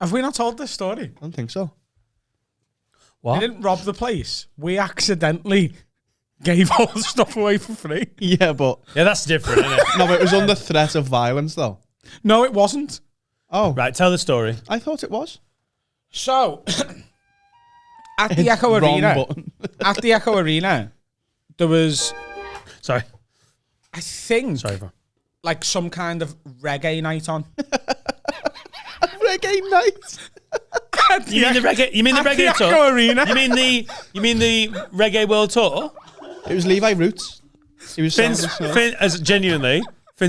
Have we not told this story? I don't think so. What? We didn't rob the place. We accidentally gave all the stuff away for free. Yeah, but... Yeah, that's different, isn't it? No, but it was under threat of violence, though. No, it wasn't. Oh. Right, tell the story. I thought it was. So, at the Echo Arena... At the Echo Arena, there was... Sorry. I think... Sorry, like some kind of reggae night on. Reggae night? You mean the reggae tour? Arena. You mean the reggae world tour? It was Levi Roots. He was Finn's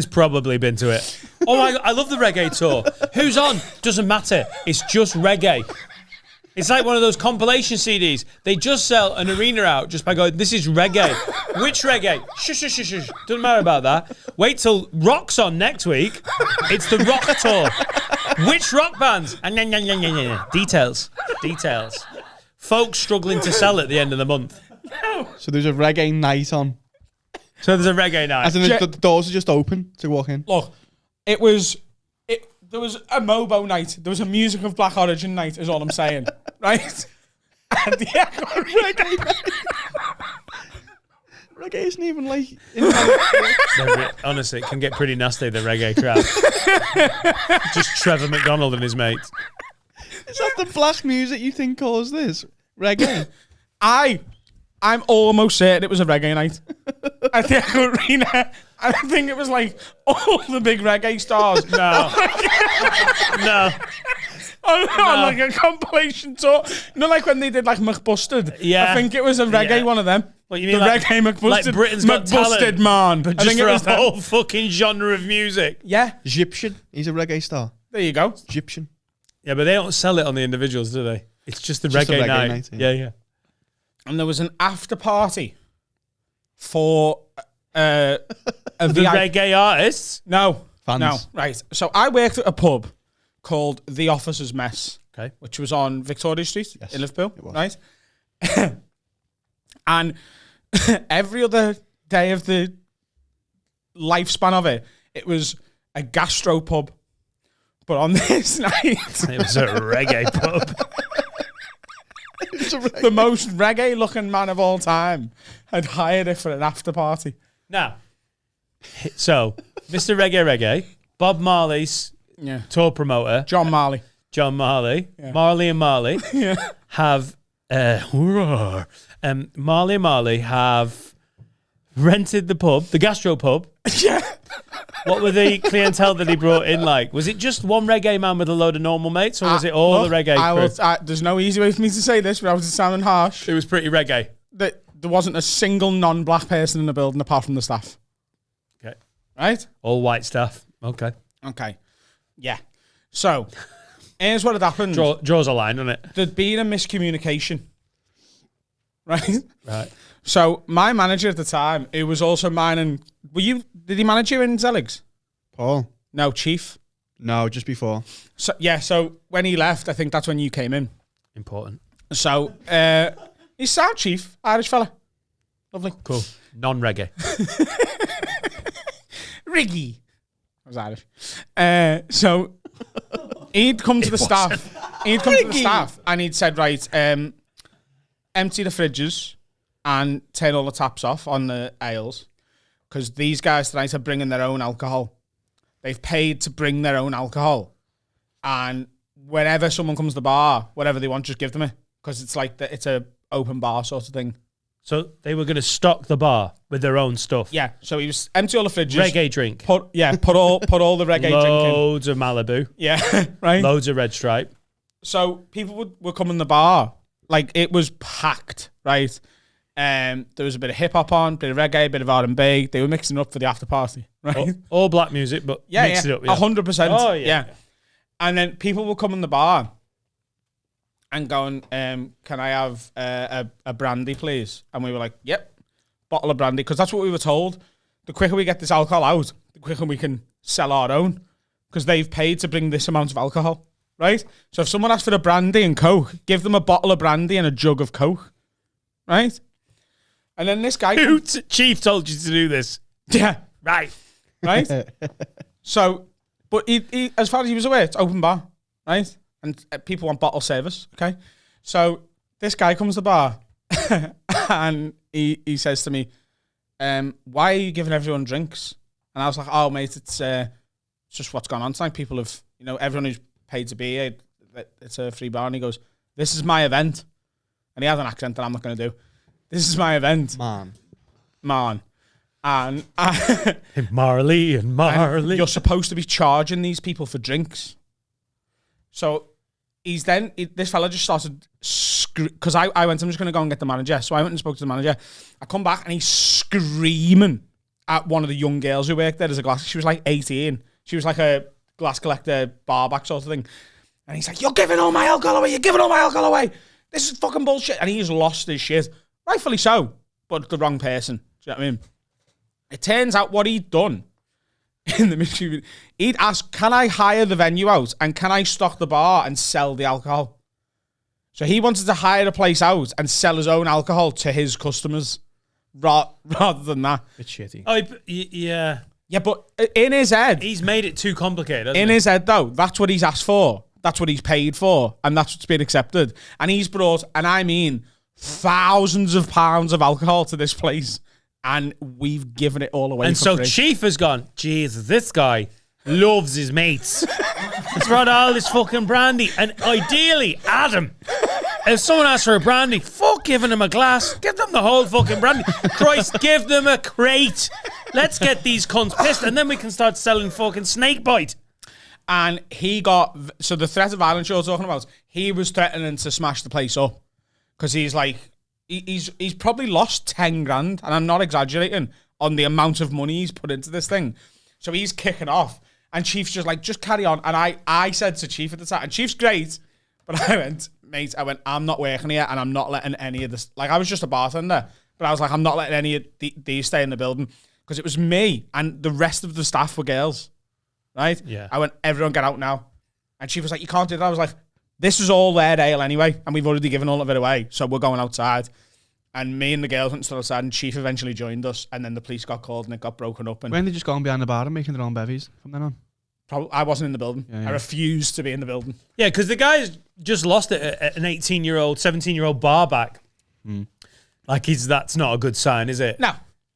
probably been to it. Oh my God, I love the reggae tour. Who's on? Doesn't matter. It's just reggae. It's like one of those compilation CDs. They just sell an arena out just by going, this is reggae. Which reggae? Shush, shush, shush, shush. Doesn't matter about that. Wait till Rock's on next week. It's the Rock tour. Which rock bands? Details. Folks struggling to sell at the end of the month. So there's a reggae night on. So there's a reggae night. As in the doors are just open to walk in. Look, there was a Mobo night. There was a Music of Black Origin night, is all I'm saying. Right? And the Echo reggae night. Reggae isn't even like... Honestly, it can get pretty nasty, the reggae crowd. Just Trevor McDonald and his mates. Is that the black music you think caused this? Reggae? I'm almost certain it was a reggae night at the Echo Arena. I think it was like all the big reggae stars. No. No. On like a compilation tour. You know, like when they did like McBusted? Yeah. I think it was a reggae one of them. What you mean, the like, reggae McBusted? Like Britain's Got Talent, man. but just for a whole fucking genre of music. Yeah. Egyptian. He's a reggae star. There you go. Egyptian. Yeah, but they don't sell it on the individuals, do they? It's just the reggae night. Yeah. And there was an after party for the reggae artists? No. Fans. No. Right. So I worked at a pub called The Officers' Mess, okay, which was on Victoria Street in Liverpool, right? And every other day of the lifespan of it, it was a gastro pub. But on this night... It was a reggae pub. The most reggae-looking man of all time had hired it for an after party. Now, so, Mr. Reggae, Bob Marley's tour promoter... John Marley. Marley and Marley have... Marley and Marley have rented the pub, the gastro pub. Yeah. What were the clientele that he brought in like? Was it just one reggae man with a load of normal mates, or was it all the reggae crew? There's no easy way for me to say this without it sounding harsh. It was pretty reggae. There wasn't a single non-black person in the building apart from the staff. Okay. Right? All white staff. Okay. Yeah. So, here's what had happened. Draws a line, doesn't it? There'd been a miscommunication. Right? Right. So, my manager at the time, who was also mine and... Did he manage you in Zeligs? Paul? No, Chief. No, just before. So when he left, I think that's when you came in. Important. So, he's South Chief, Irish fella. Lovely. Cool. Non-reggae. Riggy. I was Irish. So, he'd come to the staff. He'd come to the staff and he'd said, right, empty the fridges and turn all the taps off on the ales. Because these guys tonight are bringing their own alcohol. They've paid to bring their own alcohol. And whenever someone comes to the bar, whatever they want, just give them it. Because it's like, it's a open bar sort of thing. So they were going to stock the bar with their own stuff? Yeah. So he was empty all the fridges. Reggae drink. Put all the reggae drink in. Loads of Malibu. Yeah, right? Loads of Red Stripe. So people would come in the bar. Like, it was packed, right? There was a bit of hip hop on, bit of reggae, bit of R&B. They were mixing it up for the after party, right? All black music, but mixed it up. 100%. Oh yeah. And then people would come in the bar and going, "Can I have a brandy, please?" And we were like, "Yep, bottle of brandy," because that's what we were told. The quicker we get this alcohol out, the quicker we can sell our own, because they've paid to bring this amount of alcohol, right? So if someone asks for a brandy and Coke, give them a bottle of brandy and a jug of Coke, right? And then this guy... Chief told you to do this? Yeah. Right. So, but he, as far as he was aware, it's open bar, right? and people want bottle service. Okay, so this guy comes to the bar, and he says to me, "Why are you giving everyone drinks?" And I was like, "Oh, mate, it's just what's gone on tonight. People have, everyone who's paid to be here, it's a free bar." And he goes, "This is my event," and he has an accent that I'm not going to do. "This is my event, man." And Marley and Marley. And you're supposed to be charging these people for drinks. So this fella just started because I went, I'm just going to go and get the manager. So I went and spoke to the manager. I come back and he's screaming at one of the young girls who worked there as a glass. She was like 18. She was like a glass collector, barback sort of thing. And he's like, "You're giving all my alcohol away. You're giving all my alcohol away. This is fucking bullshit." And he's lost his shit. Rightfully so, but the wrong person. Do you know what I mean? It turns out what he'd done in the mystery, he'd asked, "Can I hire the venue out and can I stock the bar and sell the alcohol?" So he wanted to hire a place out and sell his own alcohol to his customers rather than that. It's shitty. Oh, yeah. Yeah, but in his head... He's made it too complicated, hasn't In he? his head, though, that's what he's asked for. That's what he's paid for. And that's what's been accepted. And he's brought, and I mean, thousands of pounds of alcohol to this place. And we've given it all away And for so free. Chief has gone, Jesus, this guy loves his mates. He's brought all this fucking brandy. And ideally, Adam, if someone asks for a brandy, fuck giving them a glass. Give them the whole fucking brandy. Christ, give them a crate. Let's get these cunts pissed and then we can start selling fucking snake bite. And he got... So the threat of violence you're talking about, he was threatening to smash the place up. Because he's like... He's probably lost 10 grand, and I'm not exaggerating, on the amount of money he's put into this thing. So he's kicking off, and Chief's just like, "Just carry on." And I said to Chief at the time, and Chief's great, but I went, "Mate, I'm not working here, and I'm not letting any of this..." Like, I was just a bartender, but I was like, "I'm not letting any of these stay in the building." Because it was me, and the rest of the staff were girls, right? Yeah. I went, "Everyone get out now." And Chief was like, "You can't do that." I was like, "This is all their ale anyway, and we've already given all of it away, so we're going outside." And me and the girls went and stood outside, and Chief eventually joined us, and then the police got called, and it got broken up. And When they just going behind the bar and making their own bevies from then on? I wasn't in the building. Yeah. I refused to be in the building. Yeah, because the guy's just lost it at an 18-year-old, 17-year-old bar back. Like, that's not a good sign, is it? No.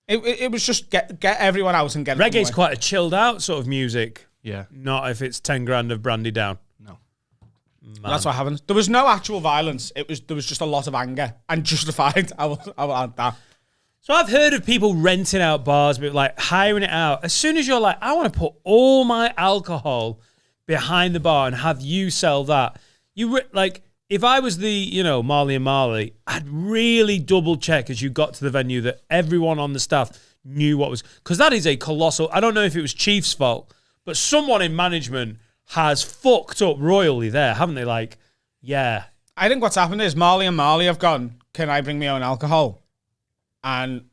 It was just get everyone out and get it Reggae's away. quite a chilled out sort of music. Yeah. Not if it's 10 grand of brandy down. No. That's what happened. There was no actual violence. There was just a lot of anger, and justified. I will add that. So I've heard of people renting out bars, but like hiring it out. As soon as you're like, I want to put all my alcohol behind the bar and have you sell that. Like, if I was the, Marley and Marley, I'd really double check as you got to the venue that everyone on the staff knew what was, because that is a colossal, I don't know if it was Chief's fault, but someone in management has fucked up royally there, haven't they? Like, yeah. I think what's happened is Marley and Marley have gone, "Can I bring my own alcohol? And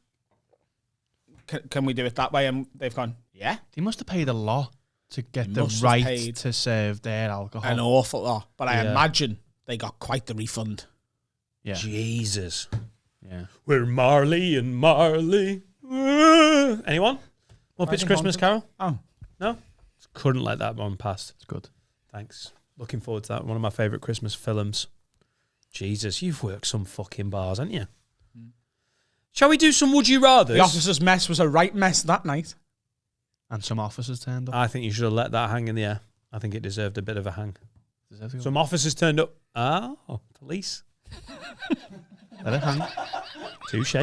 can we do it that way?" And they've gone, "Yeah." They must have paid a lot to get the must have right paid to serve their alcohol. An awful lot. But I Yeah. imagine they got quite the refund. Yeah. Jesus. Yeah. We're Marley and Marley. Anyone? Muppets Christmas Carol? Oh. No? Couldn't let that one pass. It's good. Thanks. Looking forward to that. One of my favourite Christmas films. Jesus, you've worked some fucking bars, haven't you? Shall we do some Would You Rathers? The officer's mess was a right mess that night. And some officers turned up. I think you should have let that hang in the air. I think it deserved a bit of a hang. Deserve to go. Some officers turned up. Oh, police. Let it hang. Touche.